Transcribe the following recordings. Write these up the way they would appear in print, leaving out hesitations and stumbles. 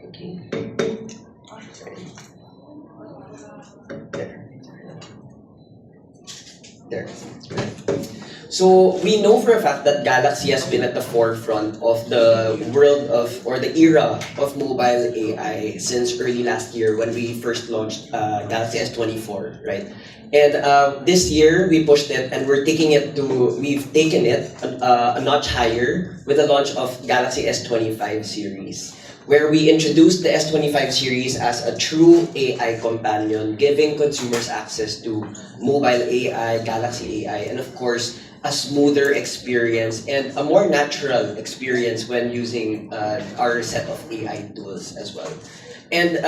Okay. There. So we know for a fact that Galaxy has been at the forefront of the world of or the era of mobile AI since early last year when we first launched Galaxy S24, right? And this year we pushed it and we've taken it a notch higher with the launch of Galaxy S25 series, where we introduced the S25 series as a true AI companion, giving consumers access to mobile AI, Galaxy AI, and of course, a smoother experience and a more natural experience when using our set of AI tools as well. And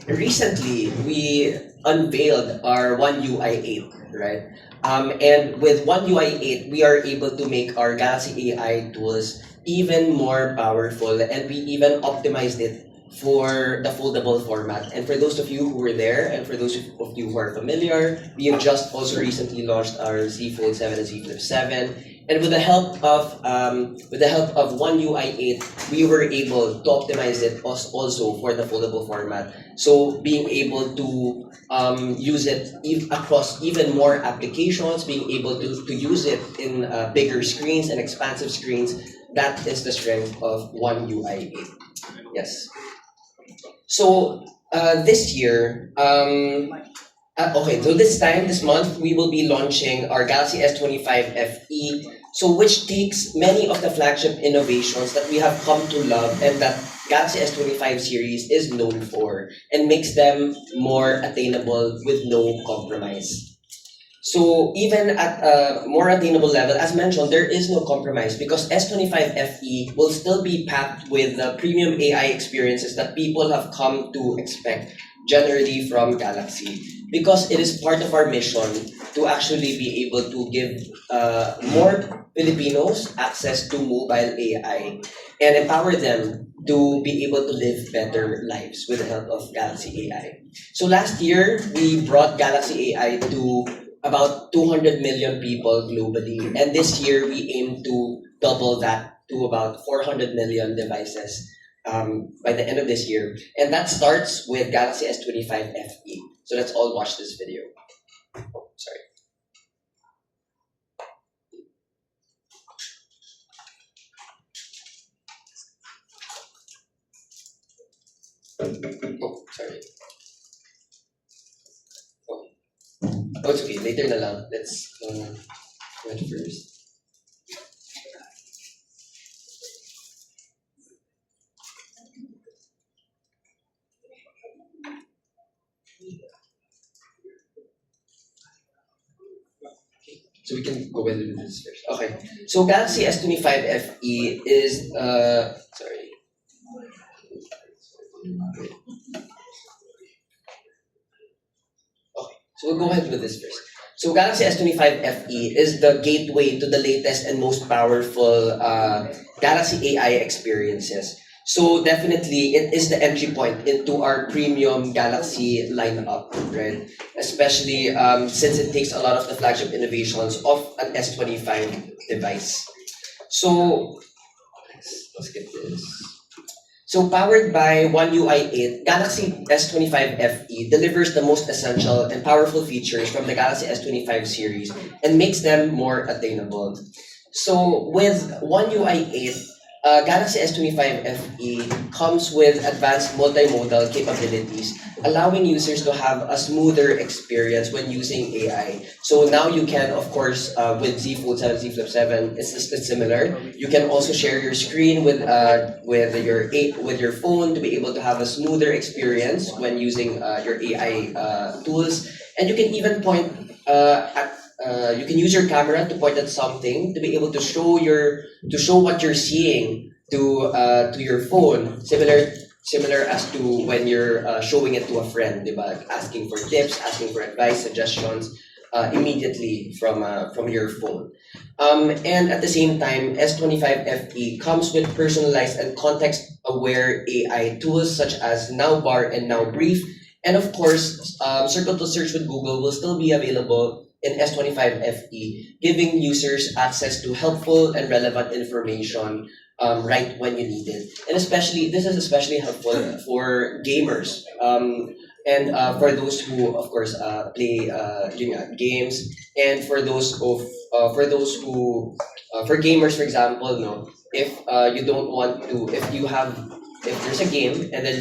recently, we unveiled our One UI 8, right? And with One UI 8, we are able to make our Galaxy AI tools even more powerful, and we even optimized it for the foldable format. And for those of you who were there, and for those of you who are familiar, we have just also recently launched our Z Fold 7 and Z Flip 7. And with the help of One UI 8, we were able to optimize it also for the foldable format. So being able to use it across even more applications, being able to use it in bigger screens and expansive screens, that is the strength of One UI 8. Yes. So this year, okay, so this month, we will be launching our Galaxy S25 FE, so which takes many of the flagship innovations that we have come to love and that Galaxy S25 series is known for and makes them more attainable with no compromise. So even at a more attainable level, as mentioned, there is no compromise because S25 FE will still be packed with the premium AI experiences that people have come to expect generally from Galaxy. Because it is part of our mission to actually be able to give more Filipinos access to mobile AI and empower them to be able to live better lives with the help of Galaxy AI. So last year, we brought Galaxy AI to about 200 million people globally. And this year, we aim to double that to about 400 million devices by the end of this year. And that starts with Galaxy S25 FE. So let's all watch this video. Oh, sorry. Oh, sorry. Oh, oh it's okay. Later na lang. Let's do it first. So we can go with this first. Okay. So Galaxy S25 FE is sorry. Okay. So we'll go ahead with this first. So Galaxy S25 FE is the gateway to the latest and most powerful Galaxy AI experiences. So definitely, it is the entry point into our premium Galaxy lineup, right? Especially since it takes a lot of the flagship innovations of an S25 device. So let's get this. So powered by One UI 8, Galaxy S25 FE delivers the most essential and powerful features from the Galaxy S25 series and makes them more attainable. So with One UI 8, Galaxy S25 FE comes with advanced multimodal capabilities, allowing users to have a smoother experience when using AI. So now you can, of course, with Z Fold 7, Z Flip 7, it's similar. You can also share your screen with your phone to be able to have a smoother experience when using your AI tools. And you can even point you can use your camera to point at something to be able to show what you're seeing to your phone, similar as to when you're showing it to a friend, diba? Asking for tips, asking for advice, suggestions immediately from your phone. And at the same time, S25 FE comes with personalized and context-aware AI tools such as Nowbar and Nowbrief. And of course, Circle to Search with Google will still be available in S25 FE, giving users access to helpful and relevant information right when you need it. And especially, this is especially helpful for gamers. And for those who, of course, play games, and for those who for gamers, for example, no, if you don't want to, if there's a game and then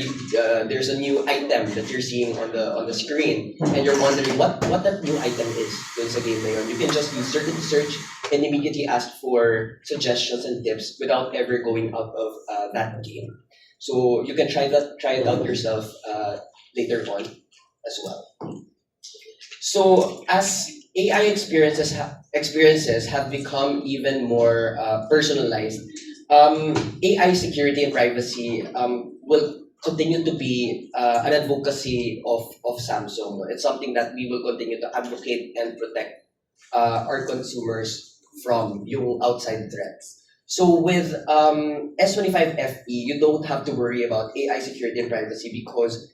there's a new item that you're seeing on the screen and you're wondering what that new item is dun sa game na yun, you can just use certain search and immediately ask for suggestions and tips without ever going out of that game. So you can try it out yourself later on as well. So as AI experiences have become even more personalized, AI security and privacy will continue to be an advocacy of Samsung. It's something that we will continue to advocate and protect our consumers from yung outside threats. So with S25 FE, you don't have to worry about AI security and privacy because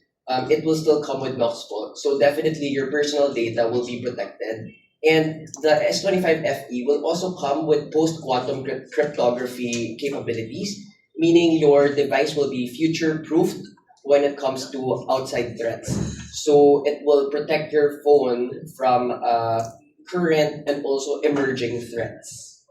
it will still come with Knoxbot. So definitely your personal data will be protected. And the S25 FE will also come with post-quantum cryptography capabilities, meaning your device will be future-proofed when it comes to outside threats. So it will protect your phone from current and also emerging threats.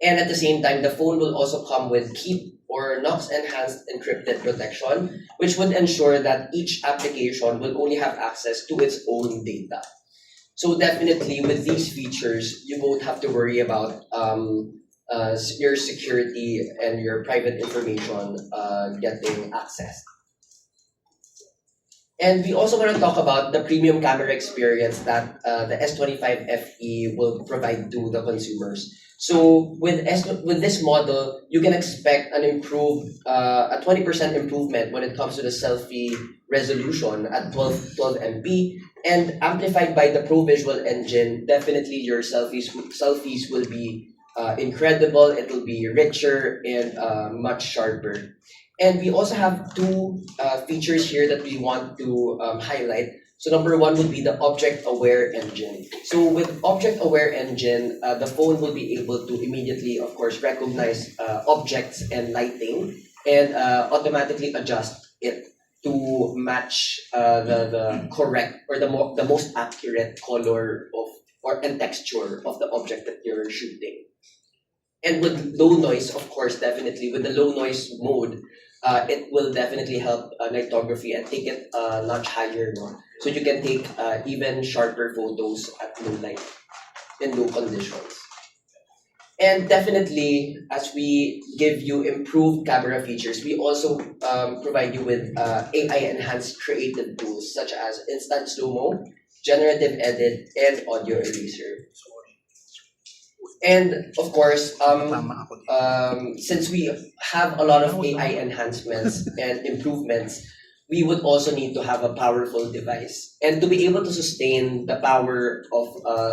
And at the same time, the phone will also come with Keep or Knox Enhanced Encrypted Protection, which would ensure that each application will only have access to its own data. So definitely with these features, you won't have to worry about your security and your private information getting accessed. And we also want to talk about the premium camera experience that the S25 FE will provide to the consumers. So with this model, you can expect a 20% improvement when it comes to the selfie resolution at 12 MP, and amplified by the Pro Visual Engine. Definitely your selfies will be incredible. It will be richer and much sharper. And we also have two features here that we want to highlight. So number one would be the Object Aware Engine. So with Object Aware Engine, the phone will be able to immediately, of course, recognize objects and lighting and automatically adjust it to match the correct or the most accurate color and texture of the object that you're shooting. And with low noise, of course, definitely with the low noise mode, it will definitely help nightography and take it notch higher, no? So you can take even sharper photos at low light in low conditions. And definitely, as we give you improved camera features, we also provide you with AI-enhanced creative tools such as instant slow-mo, generative edit, and audio eraser. And of course, since we have a lot of AI enhancements and improvements, we would also need to have a powerful device. And to be able to sustain the power of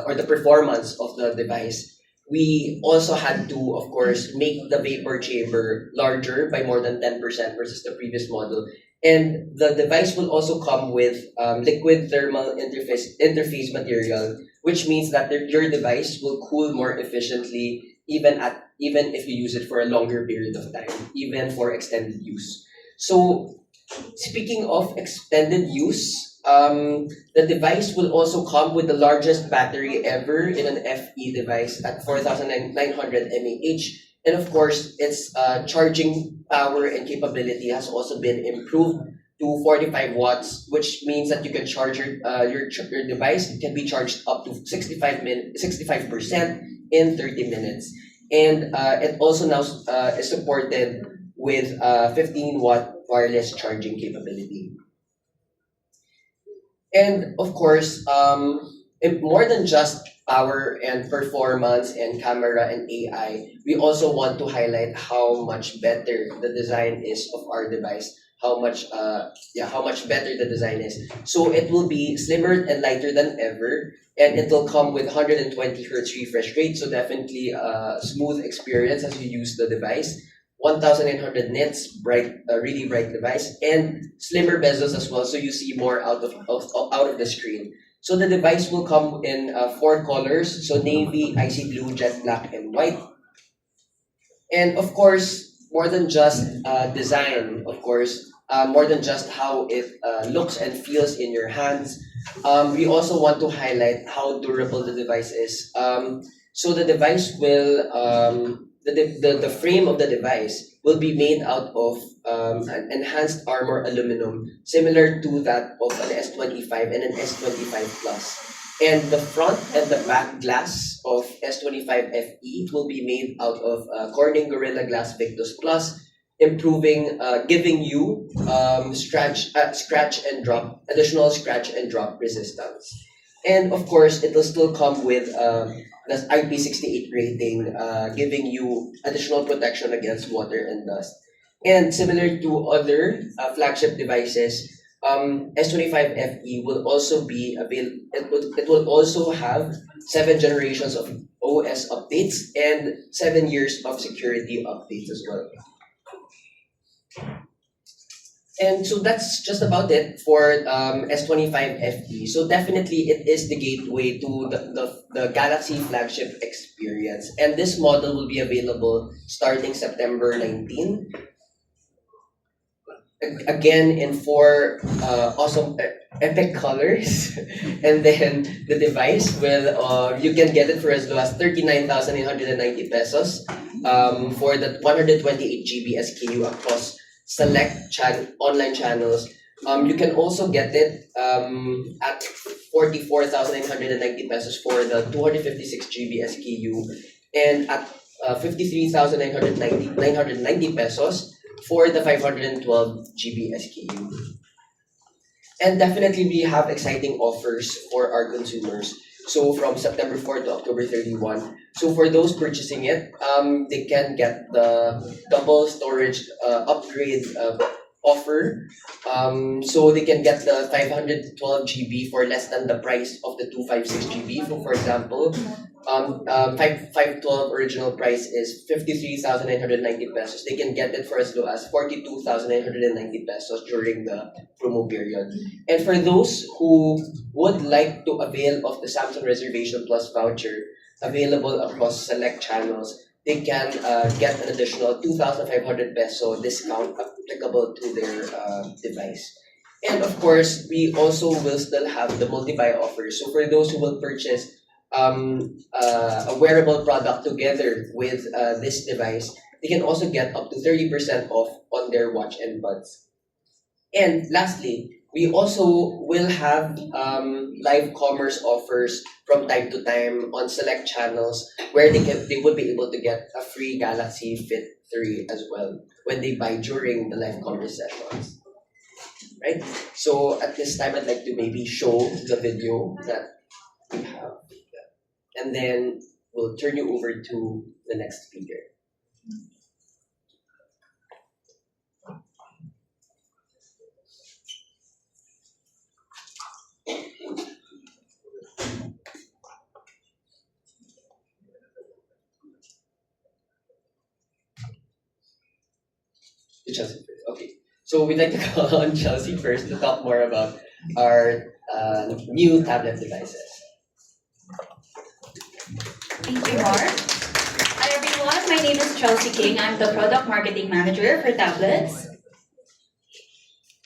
or the performance of the device, we also had to, of course, make the vapor chamber larger by more than 10% versus the previous model. And the device will also come with liquid thermal interface material, which means that your device will cool more efficiently even if you use it for a longer period of time, even for extended use. So speaking of extended use, the device will also come with the largest battery ever in an FE device at 4,900 mAh. And of course, its charging power and capability has also been improved to 45 watts, which means that you can charge your device. It can be charged up to 65% in 30 minutes. And it also now is supported with 15-watt wireless charging capability. And of course, more than just power and performance and camera and AI, we also want to highlight how much better the design is of our device. How much better the design is. So it will be slimmer and lighter than ever, and it will come with 120 hertz refresh rate. So definitely a smooth experience as you use the device. 1,800 nits, really bright device, and slimmer bezels as well, so you see more out of the screen. So the device will come in 4 colors, so navy, icy blue, jet black, and white. And of course, more than just design, of course, more than just how it looks and feels in your hands, we also want to highlight how durable the device is. So the device will, the frame of the device will be made out of an enhanced armor aluminum, similar to that of an S25 and an S25 Plus. And the front and the back glass of S25 FE will be made out of Corning Gorilla Glass Victus Plus, improving, giving you additional scratch and drop resistance. And of course, it will still come with the IP68 rating, giving you additional protection against water and dust. And similar to other flagship devices, S25 FE will also be available. It will also have 7 generations of OS updates and 7 years of security updates as well. And so that's just about it for S25 FE. So definitely it is the gateway to the Galaxy flagship experience. And this model will be available starting September 19. Again, in four awesome epic colors. And then the device will, you can get it for as low as 39,890 pesos for the 128 GB SKU across select online channels. You can also get it at 44,990 pesos for the 256 GB SKU and at 53,990 pesos for the 512 GB SKU. And definitely we have exciting offers for our consumers. So from September 4 to October 31. So for those purchasing it, they can get the double storage upgrade offer. So they can get the 512 GB for less than the price of the 256 GB. So for example, 512 original price is 53,990 pesos. They can get it for as low as 42,990 pesos during the promo period. And for those who would like to avail of the Samsung Reservation Plus voucher available across select channels, they can get an additional 2,500 peso discount applicable to their device. And of course, we also will still have the multi-buy offer. So for those who will purchase a wearable product together with this device, they can also get up to 30% off on their watch and buds. And lastly, we also will have live commerce offers from time to time on select channels where they will be able to get a free Galaxy Fit 3 as well when they buy during the live commerce sessions. Right? So at this time, I'd like to maybe show the video that we have. And then we'll turn you over to the next speaker. Chelsea first. Okay. So we'd like to call on Chelsea first to talk more about our new tablet devices. Thank you, Mark. Hi everyone, my name is Chelsea King. I'm the Product Marketing Manager for tablets.